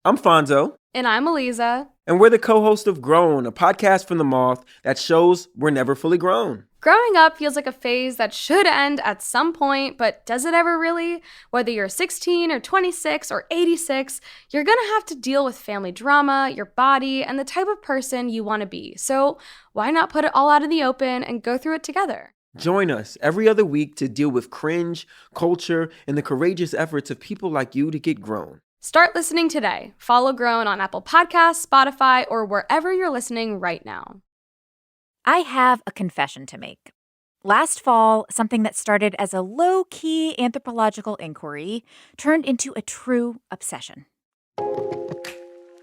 I'm Fonzo, And I'm Eliza. and we're the co-host of Grown, a podcast from the Moth that shows we're never fully grown. Growing up feels like a phase that should end at some point, but does it ever really? Whether you're 16 or 26 or 86, you're gonna have to deal with family drama, your body, and the type of person you want to be. So why not put it all out in the open and go through it together? Join us every other week to deal with cringe, culture, and the courageous efforts of people like you to get grown. Start listening today. Follow Grown on Apple Podcasts, Spotify, or wherever you're listening right now. I have a confession to make. Last fall, something that started as a low-key anthropological inquiry turned into a true obsession.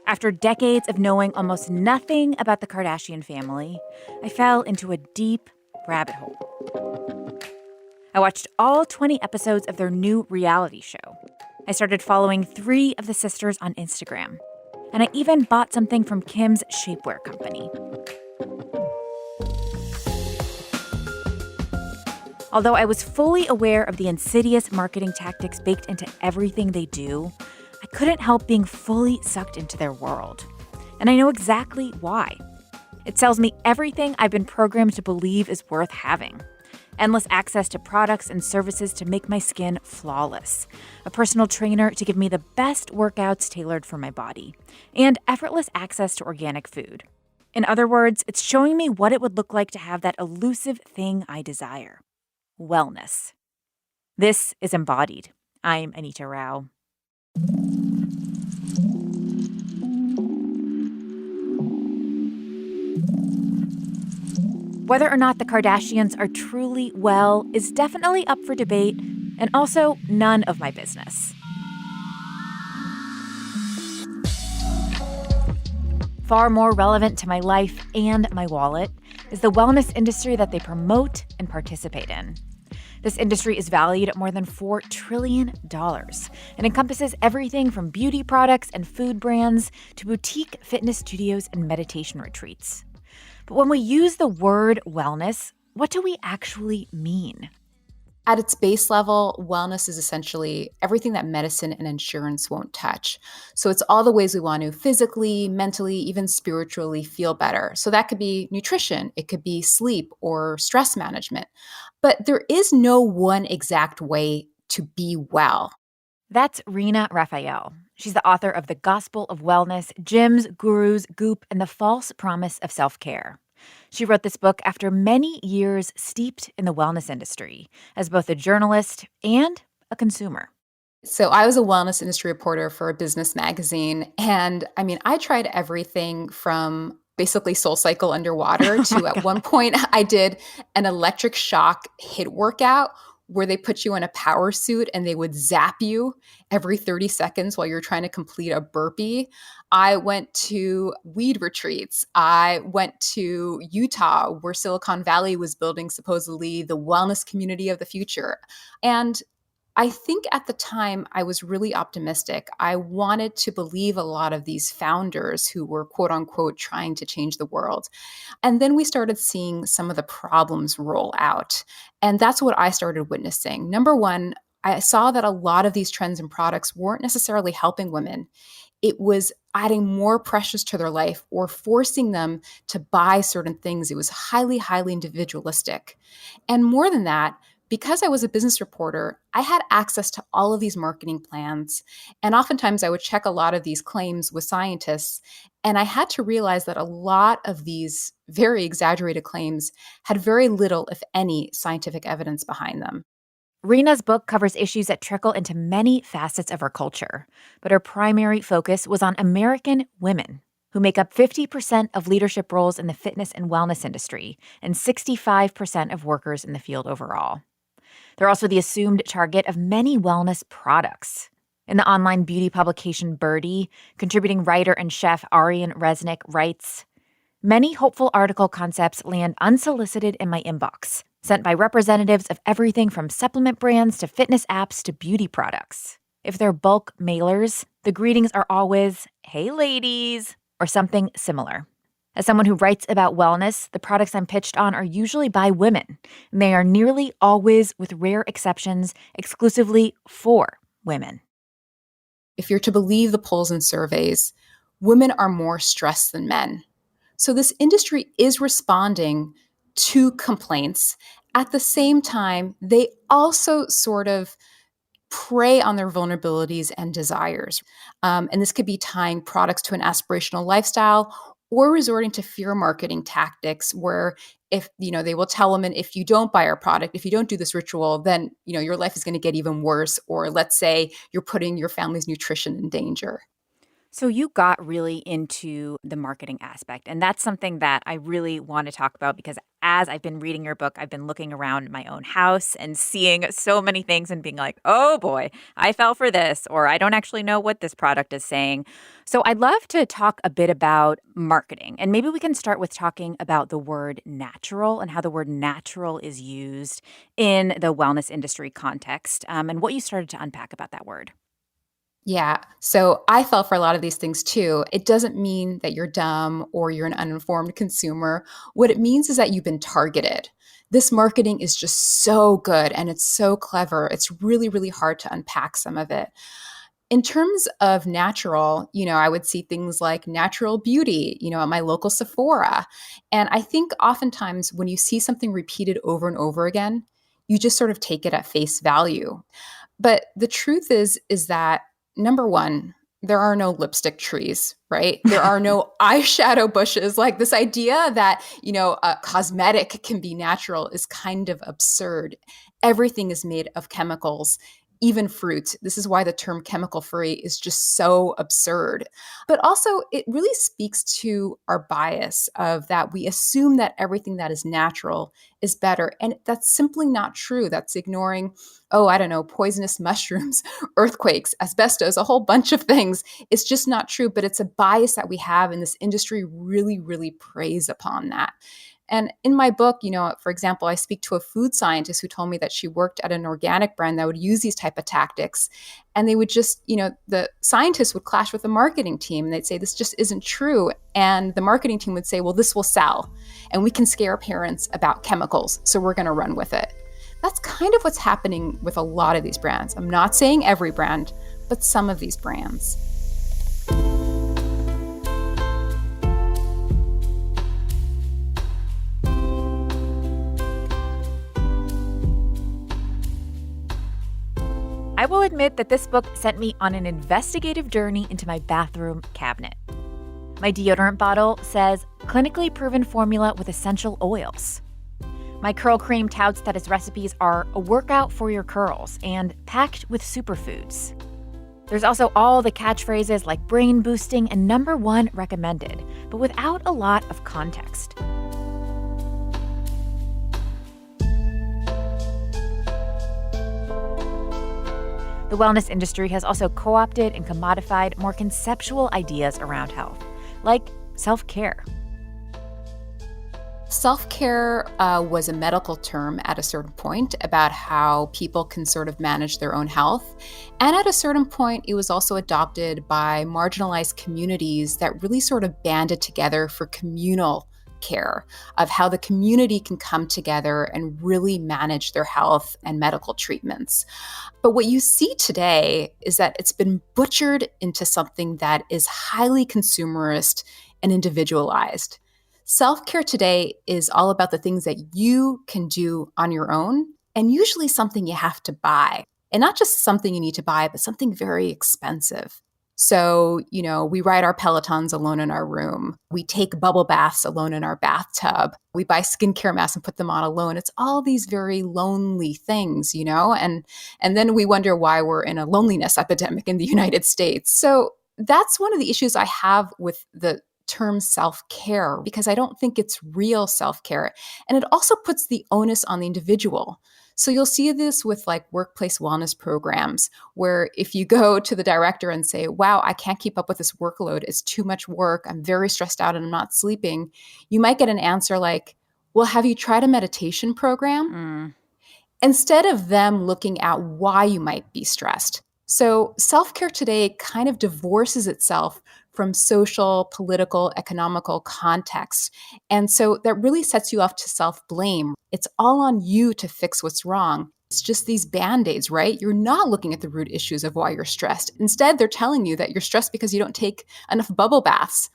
After decades of knowing almost nothing about the Kardashian family, I fell into a deep rabbit hole. I watched all 20 episodes of their new reality show. I started following 3 of the sisters on Instagram. And I even bought something from Kim's shapewear company. Although I was fully aware of the insidious marketing tactics baked into everything they do, I couldn't help being fully sucked into their world. And I know exactly why. It sells me everything I've been programmed to believe is worth having. Endless access to products and services to make my skin flawless, a personal trainer to give me the best workouts tailored for my body, and effortless access to organic food. In other words, it's showing me what it would look like to have that elusive thing I desire. Wellness. This is Embodied. I'm Anita Rao. Whether or not the Kardashians are truly well is definitely up for debate, and also none of my business. Far more relevant to my life and my wallet is the wellness industry that they promote and participate in. This industry is valued at more than $4 trillion and encompasses everything from beauty products and food brands to boutique fitness studios and meditation retreats. But when we use the word wellness, what do we actually mean? At its base level, wellness is essentially everything that medicine and insurance won't touch. So it's all the ways we want to physically, mentally, even spiritually feel better. So that could be nutrition, it could be sleep or stress management. But there is no one exact way to be well. That's Rina Raphael. She's the author of The Gospel of Wellness, Gyms, Gurus, Goop, and the False Promise of Self-Care. She wrote this book after many years steeped in the wellness industry as both a journalist and a consumer. So I was a wellness industry reporter for a business magazine. And I tried everything from basically SoulCycle underwater to at one point I did an electric shock HIIT workout where they put you in a power suit and they would zap you every 30 seconds while you're trying to complete a burpee. I went to weed retreats. I went to Utah, where Silicon Valley was building supposedly the wellness community of the future. And I think at the time I was really optimistic. I wanted to believe a lot of these founders who were quote unquote trying to change the world. And then we started seeing some of the problems roll out. And that's what I started witnessing. Number one, I saw that a lot of these trends and products weren't necessarily helping women. It was adding more pressures to their life or forcing them to buy certain things. It was highly, highly individualistic. And more than that, because I was a business reporter, I had access to all of these marketing plans. And oftentimes I would check a lot of these claims with scientists. And I had to realize that a lot of these very exaggerated claims had very little, if any, scientific evidence behind them. Rina's book covers issues that trickle into many facets of our culture, but her primary focus was on American women, who make up 50% of leadership roles in the fitness and wellness industry and 65% of workers in the field overall. They're also the assumed target of many wellness products. In the online beauty publication Birdie, contributing writer and chef Ariane Resnick writes, "Many hopeful article concepts land unsolicited in my inbox, sent by representatives of everything from supplement brands to fitness apps to beauty products. If they're bulk mailers, the greetings are always, 'Hey ladies,' or something similar. As someone who writes about wellness, the products I'm pitched on are usually by women, and they are nearly always, with rare exceptions, exclusively for women." If you're to believe the polls and surveys, women are more stressed than men. So this industry is responding to complaints. At the same time, they also sort of prey on their vulnerabilities and desires. And this could be tying products to an aspirational lifestyle or resorting to fear marketing tactics where if they will tell women, if you don't buy our product, if you don't do this ritual, then your life is going to get even worse. Or let's say you're putting your family's nutrition in danger. So you got really into the marketing aspect, and that's something that I really want to talk about because as I've been reading your book, I've been looking around my own house and seeing so many things and being like, oh boy, I fell for this, or I don't actually know what this product is saying. So I'd love to talk a bit about marketing, and maybe we can start with talking about the word natural and how the word natural is used in the wellness industry context, and what you started to unpack about that word. Yeah. So I fell for a lot of these things too. It doesn't mean that you're dumb or you're an uninformed consumer. What it means is that you've been targeted. This marketing is just so good and it's so clever. It's really, really hard to unpack some of it. In terms of natural, I would see things like natural beauty, at my local Sephora. And I think oftentimes when you see something repeated over and over again, you just sort of take it at face value. But the truth is that number one, there are no lipstick trees, right? There are no eyeshadow bushes. Like this idea that, a cosmetic can be natural is kind of absurd. Everything is made of chemicals, even fruit. This is why the term chemical free is just so absurd. But also, it really speaks to our bias of that we assume that everything that is natural is better. And that's simply not true. That's ignoring, poisonous mushrooms, earthquakes, asbestos, a whole bunch of things. It's just not true. But it's a bias that we have, and this industry really, really preys upon that. And in my book, for example, I speak to a food scientist who told me that she worked at an organic brand that would use these type of tactics. And they would just, the scientists would clash with the marketing team and they'd say, this just isn't true. And the marketing team would say, well, this will sell and we can scare parents about chemicals. So we're going to run with it. That's kind of what's happening with a lot of these brands. I'm not saying every brand, but some of these brands. I will admit that this book sent me on an investigative journey into my bathroom cabinet. My deodorant bottle says, clinically proven formula with essential oils. My curl cream touts that its recipes are a workout for your curls and packed with superfoods. There's also all the catchphrases like brain boosting and #1 recommended, but without a lot of context. The wellness industry has also co-opted and commodified more conceptual ideas around health, like self-care. Self-care was a medical term at a certain point about how people can sort of manage their own health. And at a certain point, it was also adopted by marginalized communities that really sort of banded together for communal care of how the community can come together and really manage their health and medical treatments. But what you see today is that it's been butchered into something that is highly consumerist and individualized. Self-care today is all about the things that you can do on your own, and usually something you have to buy. And not just something you need to buy, but something very expensive. So, we ride our Pelotons alone in our room. We take bubble baths alone in our bathtub. We buy skincare masks and put them on alone. It's all these very lonely things, and then we wonder why we're in a loneliness epidemic in the United States. So that's one of the issues I have with the term self-care, because I don't think it's real self-care. And it also puts the onus on the individual. So you'll see this with like workplace wellness programs, where if you go to the director and say, wow, I can't keep up with this workload. It's too much work. I'm very stressed out and I'm not sleeping. You might get an answer like, well, have you tried a meditation program? Instead of them looking at why you might be stressed. So self-care today kind of divorces itself from social, political, economical context. And so that really sets you off to self-blame. It's all on you to fix what's wrong. It's just these band-aids, right? You're not looking at the root issues of why you're stressed. Instead, they're telling you that you're stressed because you don't take enough bubble baths.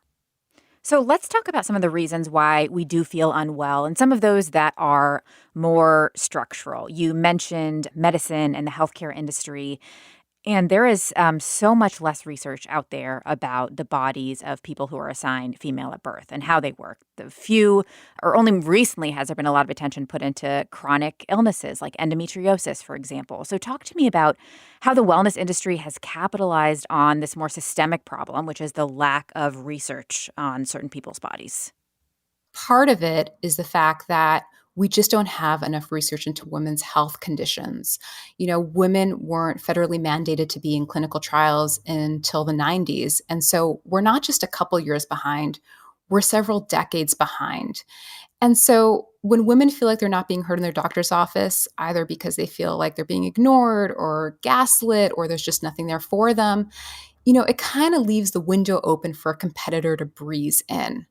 So let's talk about some of the reasons why we do feel unwell and some of those that are more structural. You mentioned medicine and the healthcare industry. And there is so much less research out there about the bodies of people who are assigned female at birth and how they work. The few, or only recently has there been a lot of attention put into chronic illnesses like endometriosis, for example. So talk to me about how the wellness industry has capitalized on this more systemic problem, which is the lack of research on certain people's bodies. Part of it is the fact that we just don't have enough research into women's health conditions. Women weren't federally mandated to be in clinical trials until the 90s. And so we're not just a couple years behind, we're several decades behind. And so when women feel like they're not being heard in their doctor's office, either because they feel like they're being ignored or gaslit or there's just nothing there for them, it kind of leaves the window open for a competitor to breeze in.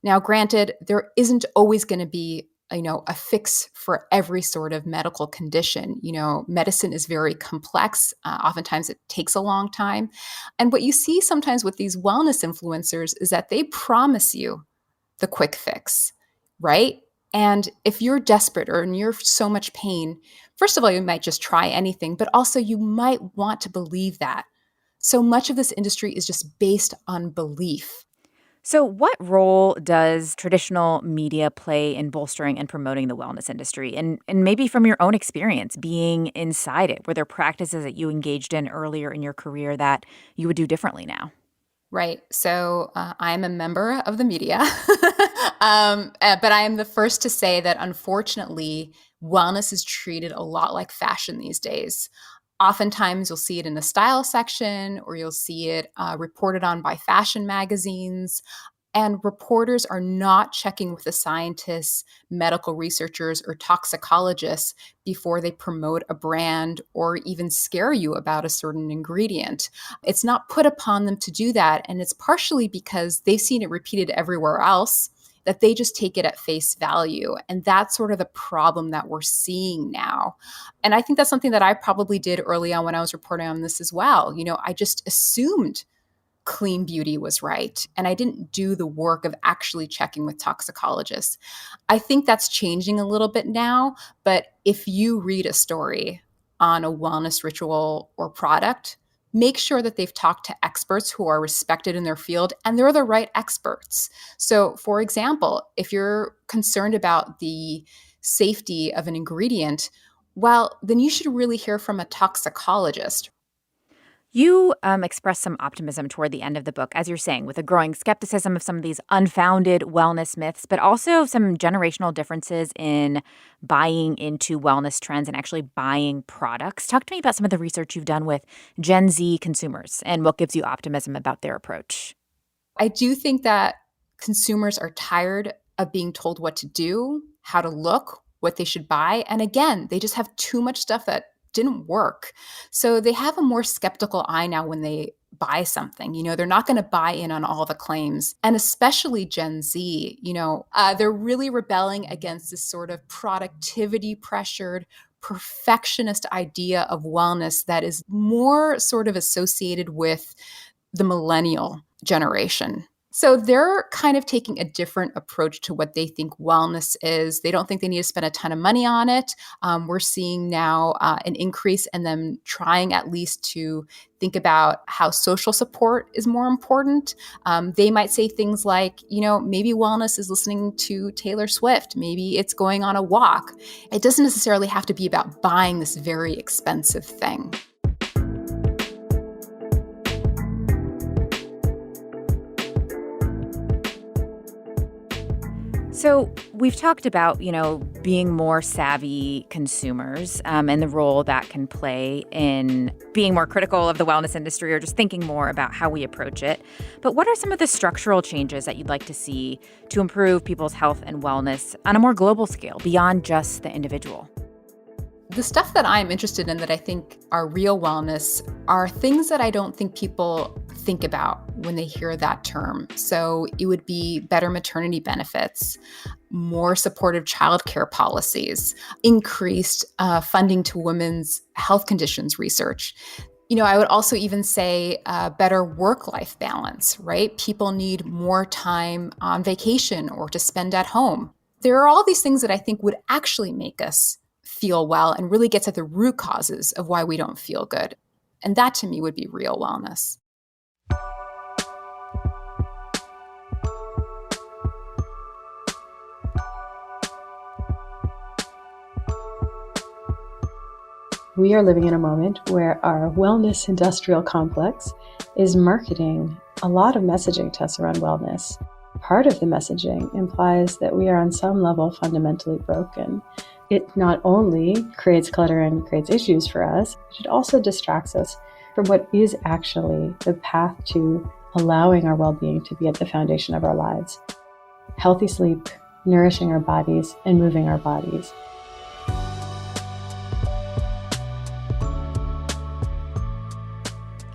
Now, granted, there isn't always going to be a fix for every sort of medical condition. Medicine is very complex. Oftentimes it takes a long time. And what you see sometimes with these wellness influencers is that they promise you the quick fix, right? And if you're desperate or in you're so much pain, first of all, you might just try anything, but also you might want to believe that. So much of this industry is just based on belief. So, what role does traditional media play in bolstering and promoting the wellness industry? And maybe from your own experience being inside it, were there practices that you engaged in earlier in your career that you would do differently now? Right. So I'm a member of the media, but I am the first to say that unfortunately, wellness is treated a lot like fashion these days. Oftentimes, you'll see it in the style section or you'll see it reported on by fashion magazines. And reporters are not checking with the scientists, medical researchers, or toxicologists before they promote a brand or even scare you about a certain ingredient. It's not put upon them to do that. And it's partially because they've seen it repeated everywhere else that they just take it at face value. And that's sort of the problem that we're seeing now. And I think that's something that I probably did early on when I was reporting on this as well. I just assumed clean beauty was right. And I didn't do the work of actually checking with toxicologists. I think that's changing a little bit now. But if you read a story on a wellness ritual or product, make sure that they've talked to experts who are respected in their field and they're the right experts. So, for example, if you're concerned about the safety of an ingredient, well, then you should really hear from a toxicologist. You express some optimism toward the end of the book, as you're saying, with a growing skepticism of some of these unfounded wellness myths, but also some generational differences in buying into wellness trends and actually buying products. Talk to me about some of the research you've done with Gen Z consumers and what gives you optimism about their approach. I do think that consumers are tired of being told what to do, how to look, what they should buy. And again, they just have too much stuff that didn't work. So they have a more skeptical eye now when they buy something. They're not going to buy in on all the claims. And especially Gen Z, they're really rebelling against this sort of productivity pressured, perfectionist idea of wellness that is more sort of associated with the millennial generation. So they're kind of taking a different approach to what they think wellness is. They don't think they need to spend a ton of money on it. We're seeing now an increase in them trying at least to think about how social support is more important. They might say things like, maybe wellness is listening to Taylor Swift. Maybe it's going on a walk. It doesn't necessarily have to be about buying this very expensive thing. So we've talked about, being more savvy consumers and the role that can play in being more critical of the wellness industry or just thinking more about how we approach it. But what are some of the structural changes that you'd like to see to improve people's health and wellness on a more global scale beyond just the individual? The stuff that I'm interested in that I think are real wellness are things that I don't think people think about when they hear that term. So it would be better maternity benefits, more supportive childcare policies, increased funding to women's health conditions research. I would also even say better work-life balance, right? People need more time on vacation or to spend at home. There are all these things that I think would actually make us feel well and really gets at the root causes of why we don't feel good. And that to me would be real wellness. We are living in a moment where our wellness industrial complex is marketing a lot of messaging to us around wellness. Part of the messaging implies that we are on some level fundamentally broken. It not only creates clutter and creates issues for us, but it also distracts us from what is actually the path to allowing our well-being to be at the foundation of our lives. Healthy sleep, nourishing our bodies, and moving our bodies.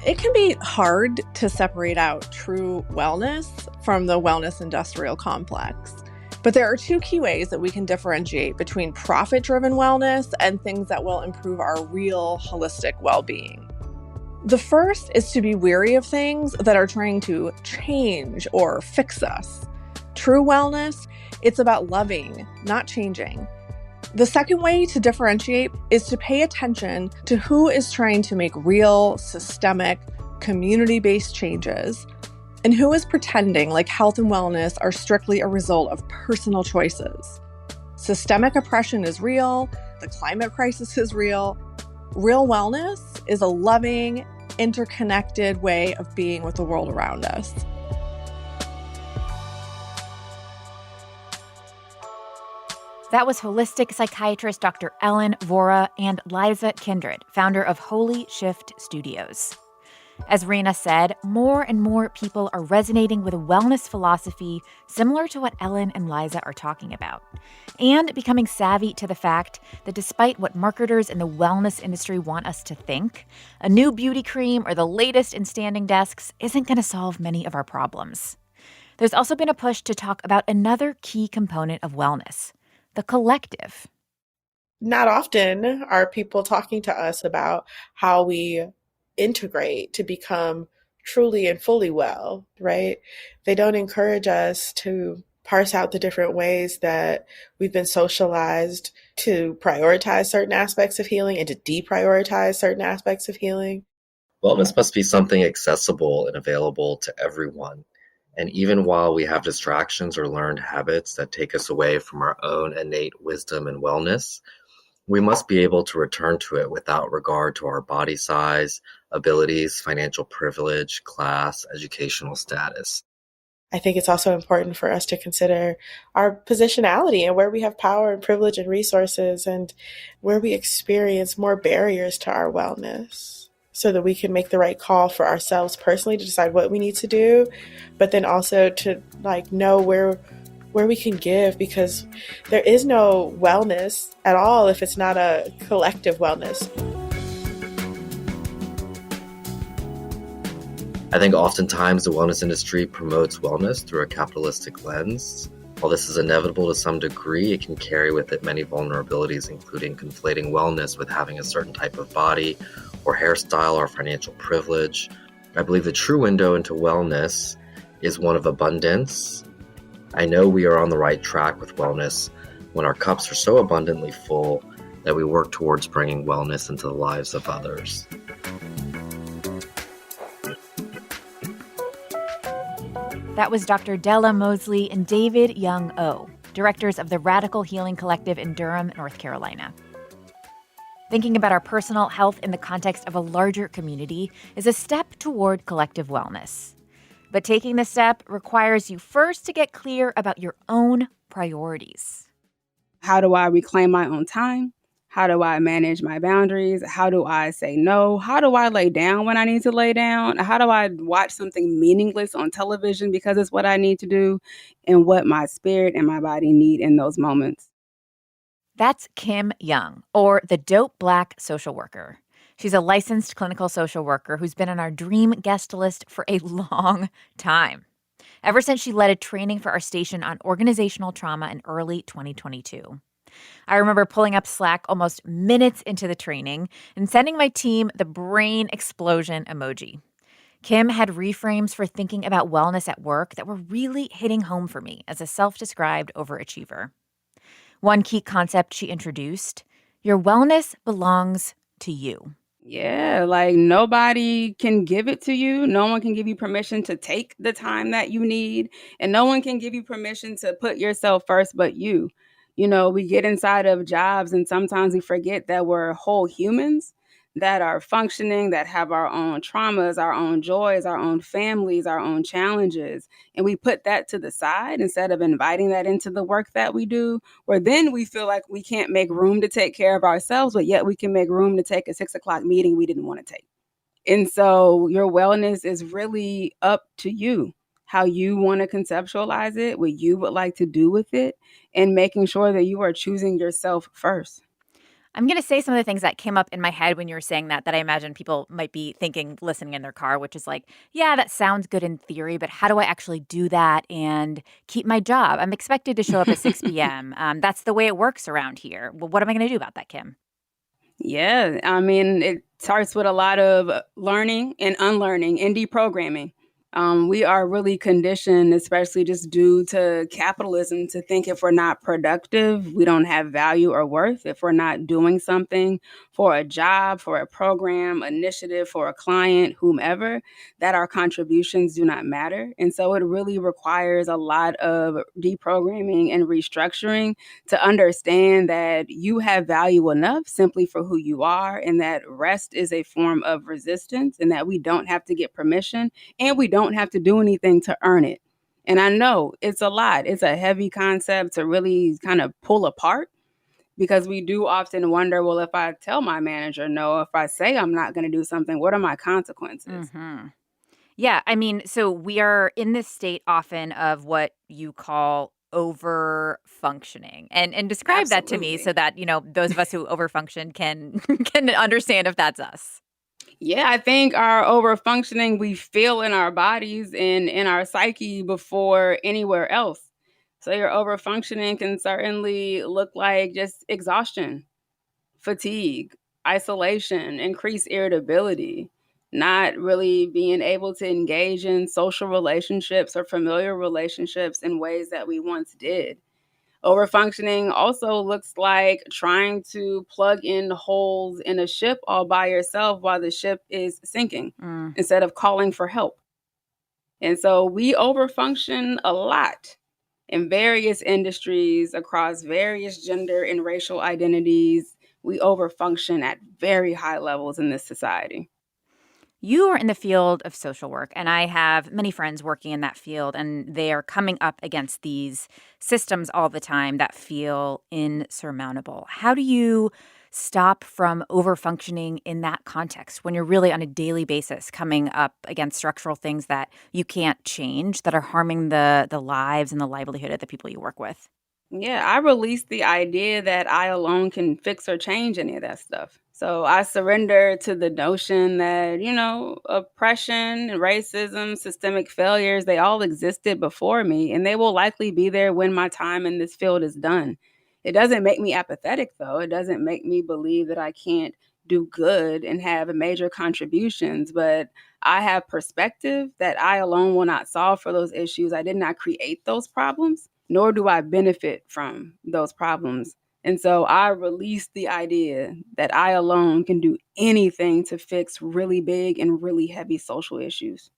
It can be hard to separate out true wellness from the wellness industrial complex. But there are two key ways that we can differentiate between profit-driven wellness and things that will improve our real holistic well-being. The first is to be wary of things that are trying to change or fix us. True wellness, it's about loving, not changing. The second way to differentiate is to pay attention to who is trying to make real, systemic, community-based changes, and who is pretending like health and wellness are strictly a result of personal choices. Systemic oppression is real, the climate crisis is real. Real wellness is a loving, interconnected way of being with the world around us. That was holistic psychiatrist Dr. Ellen Vora and Liza Kindred, founder of Holy Shift Studios. As Rina said, more and more people are resonating with a wellness philosophy similar to what Ellen and Liza are talking about, and becoming savvy to the fact that despite what marketers in the wellness industry want us to think, a new beauty cream or the latest in standing desks isn't going to solve many of our problems. There's also been a push to talk about another key component of wellness: the collective. Not often are people talking to us about how we integrate to become truly and fully well, right? They don't encourage us to parse out the different ways that we've been socialized to prioritize certain aspects of healing and to deprioritize certain aspects of healing. Wellness must be something accessible and available to everyone. And even while we have distractions or learned habits that take us away from our own innate wisdom and wellness, we must be able to return to it without regard to our body size, abilities, financial privilege, class, educational status. I think it's also important for us to consider our positionality and where we have power and privilege and resources and where we experience more barriers to our wellness, so that we can make the right call for ourselves personally to decide what we need to do, but then also to know where we can give, because there is no wellness at all if it's not a collective wellness. I think oftentimes the wellness industry promotes wellness through a capitalistic lens. While this is inevitable to some degree, it can carry with it many vulnerabilities, including conflating wellness with having a certain type of body or hairstyle or financial privilege. I believe the true window into wellness is one of abundance. I know we are on the right track with wellness when our cups are so abundantly full that we work towards bringing wellness into the lives of others. That was Dr. Della Mosley and David Young-Oh, directors of the Radical Healing Collective in Durham, North Carolina. Thinking about our personal health in the context of a larger community is a step toward collective wellness. But taking the step requires you first to get clear about your own priorities. How do I reclaim my own time? How do I manage my boundaries? How do I say no? How do I lay down when I need to lay down? How do I watch something meaningless on television because it's what I need to do, and what my spirit and my body need in those moments? That's Kim Young, or the Dope Black Social Worker. She's a licensed clinical social worker who's been on our dream guest list for a long time, ever since she led a training for our station on organizational trauma in early 2022. I remember pulling up Slack almost minutes into the training and sending my team the brain explosion emoji. Kim had reframes for thinking about wellness at work that were really hitting home for me as a self-described overachiever. One key concept she introduced: your wellness belongs to you. Yeah, like nobody can give it to you. No one can give you permission to take the time that you need, and no one can give you permission to put yourself first but you. We get inside of jobs and sometimes we forget that we're whole humans that are functioning, that have our own traumas, our own joys, our own families, our own challenges. And we put that to the side instead of inviting that into the work that we do, where then we feel like we can't make room to take care of ourselves, but yet we can make room to take a 6 o'clock meeting we didn't want to take. And so your wellness is really up to you, how you want to conceptualize it, what you would like to do with it, and making sure that you are choosing yourself first. I'm going to say some of the things that came up in my head when you were saying that I imagine people might be thinking, listening in their car, which is like, yeah, that sounds good in theory, but how do I actually do that and keep my job? I'm expected to show up at 6 p.m. That's the way it works around here. Well, what am I going to do about that, Kim? Yeah, I mean, it starts with a lot of learning and unlearning and deprogramming. We are really conditioned, especially just due to capitalism, to think if we're not productive, we don't have value or worth. If we're not doing something for a job, for a program, initiative, for a client, whomever, that our contributions do not matter. And so it really requires a lot of deprogramming and restructuring to understand that you have value enough simply for who you are, and that rest is a form of resistance, and that we don't have to get permission and we don't have to do anything to earn it. And I know it's a lot. It's a heavy concept to really kind of pull apart, because we do often wonder, well, if I tell my manager no, if I say I'm not going to do something, what are my consequences? Mm-hmm. Yeah, I mean, so we are in this state often of what you call over functioning, and describe that to me so Absolutely. that those of us who overfunction can can understand if that's us. Yeah, I think our over functioning we feel in our bodies and in our psyche before anywhere else. So your over functioning can certainly look like just exhaustion, fatigue, isolation, increased irritability, not really being able to engage in social relationships or familiar relationships in ways that we once did. Overfunctioning also looks like trying to plug in holes in a ship all by yourself while the ship is sinking Mm. instead of calling for help. And so we overfunction a lot in various industries across various gender and racial identities. We overfunction at very high levels in this society. You are in the field of social work, and I have many friends working in that field, and they are coming up against these systems all the time that feel insurmountable. How do you stop from overfunctioning in that context when you're really on a daily basis coming up against structural things that you can't change that are harming the lives and the livelihood of the people you work with? Yeah, I released the idea that I alone can fix or change any of that stuff. So I surrender to the notion that, oppression, racism, systemic failures, they all existed before me and they will likely be there when my time in this field is done. It doesn't make me apathetic, though. It doesn't make me believe that I can't do good and have major contributions, but I have perspective that I alone will not solve for those issues. I did not create those problems, nor do I benefit from those problems. And so I released the idea that I alone can do anything to fix really big and really heavy social issues.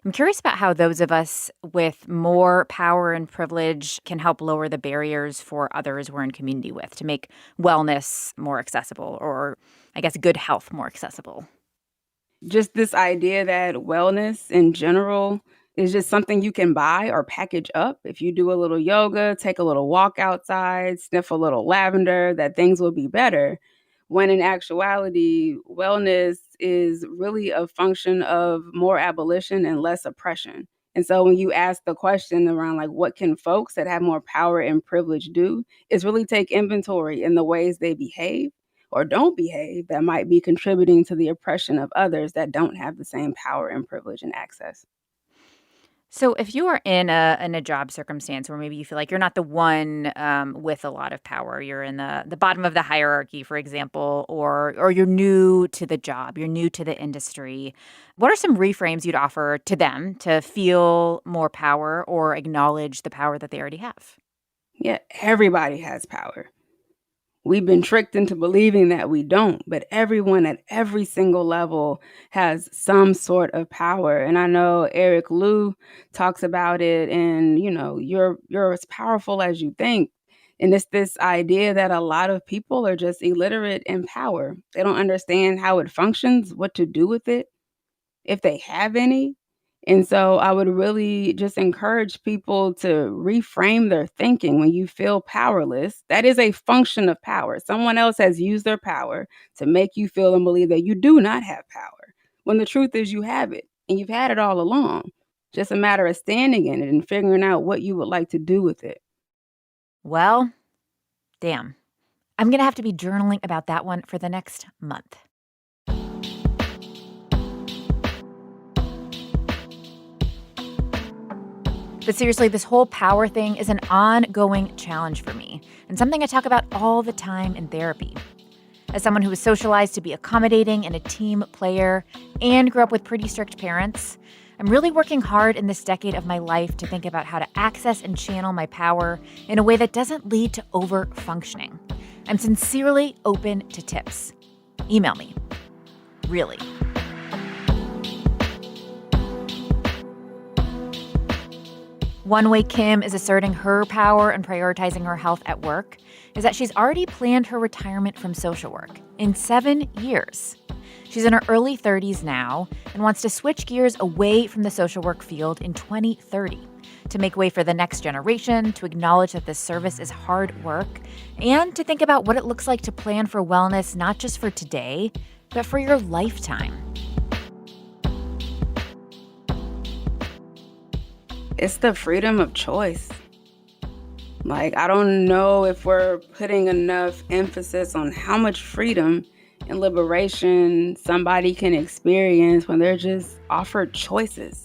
I'm curious about how those of us with more power and privilege can help lower the barriers for others we're in community with to make wellness more accessible, or I guess good health more accessible. Just this idea that wellness in general is just something you can buy or package up. If you do a little yoga, take a little walk outside, sniff a little lavender, that things will be better. When in actuality, wellness is really a function of more abolition and less oppression. And so when you ask the question around like, what can folks that have more power and privilege do, is really take inventory in the ways they behave or don't behave that might be contributing to the oppression of others that don't have the same power and privilege and access. So if you are in a job circumstance where maybe you feel like you're not the one with a lot of power, you're in the bottom of the hierarchy, for example, or you're new to the job, you're new to the industry, what are some reframes you'd offer to them to feel more power or acknowledge the power that they already have? Yeah, everybody has power. We've been tricked into believing that we don't, but everyone at every single level has some sort of power. And I know Eric Liu talks about it, and you're as powerful as you think. And it's this idea that a lot of people are just illiterate in power. They don't understand how it functions, what to do with it, if they have any. And so I would really just encourage people to reframe their thinking when you feel powerless. That is a function of power. Someone else has used their power to make you feel and believe that you do not have power, when the truth is you have it and you've had it all along. Just a matter of standing in it and figuring out what you would like to do with it. Well, damn. I'm going to have to be journaling about that one for the next month. But seriously, this whole power thing is an ongoing challenge for me and something I talk about all the time in therapy. As someone who was socialized to be accommodating and a team player and grew up with pretty strict parents, I'm really working hard in this decade of my life to think about how to access and channel my power in a way that doesn't lead to over-functioning. I'm sincerely open to tips. Email me. Really. One way Kim is asserting her power and prioritizing her health at work is that she's already planned her retirement from social work in 7 years. She's in her early 30s now and wants to switch gears away from the social work field in 2030 to make way for the next generation, to acknowledge that this service is hard work, and to think about what it looks like to plan for wellness not just for today, but for your lifetime. It's the freedom of choice. Like, I don't know if we're putting enough emphasis on how much freedom and liberation somebody can experience when they're just offered choices.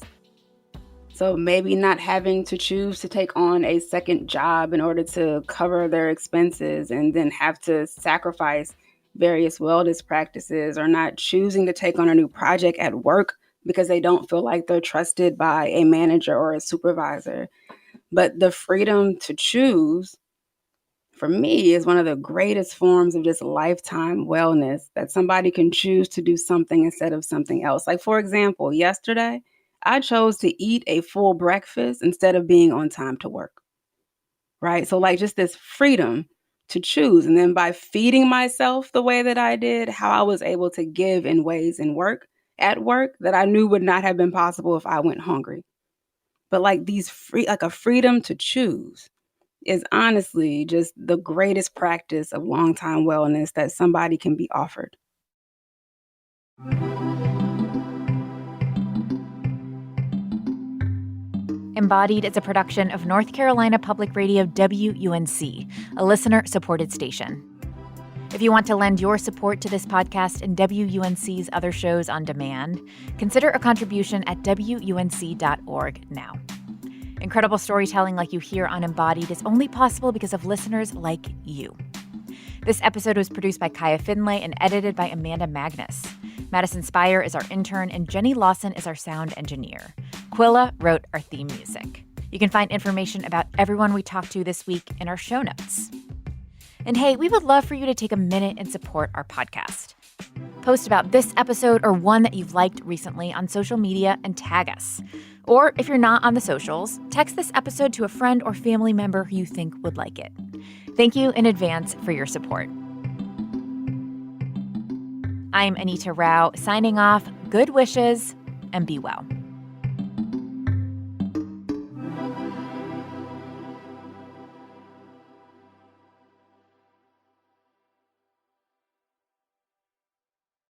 So maybe not having to choose to take on a second job in order to cover their expenses and then have to sacrifice various wellness practices, or not choosing to take on a new project at work because they don't feel like they're trusted by a manager or a supervisor. But the freedom to choose, for me, is one of the greatest forms of just lifetime wellness, that somebody can choose to do something instead of something else. Like, for example, yesterday, I chose to eat a full breakfast instead of being on time to work, right? So like just this freedom to choose. And then by feeding myself the way that I did, how I was able to give in ways at work that I knew would not have been possible if I went hungry. But like a freedom to choose is honestly just the greatest practice of long-time wellness that somebody can be offered. Embodied is a production of North Carolina Public Radio WUNC, a listener-supported station. If you want to lend your support to this podcast and WUNC's other shows on demand, consider a contribution at WUNC.org now. Incredible storytelling like you hear on Embodied is only possible because of listeners like you. This episode was produced by Kaya Finlay and edited by Amanda Magnus. Madison Spire is our intern, and Jenny Lawson is our sound engineer. Quilla wrote our theme music. You can find information about everyone we talked to this week in our show notes. And hey, we would love for you to take a minute and support our podcast. Post about this episode or one that you've liked recently on social media and tag us. Or if you're not on the socials, text this episode to a friend or family member who you think would like it. Thank you in advance for your support. I'm Anita Rao, signing off. Good wishes, and be well.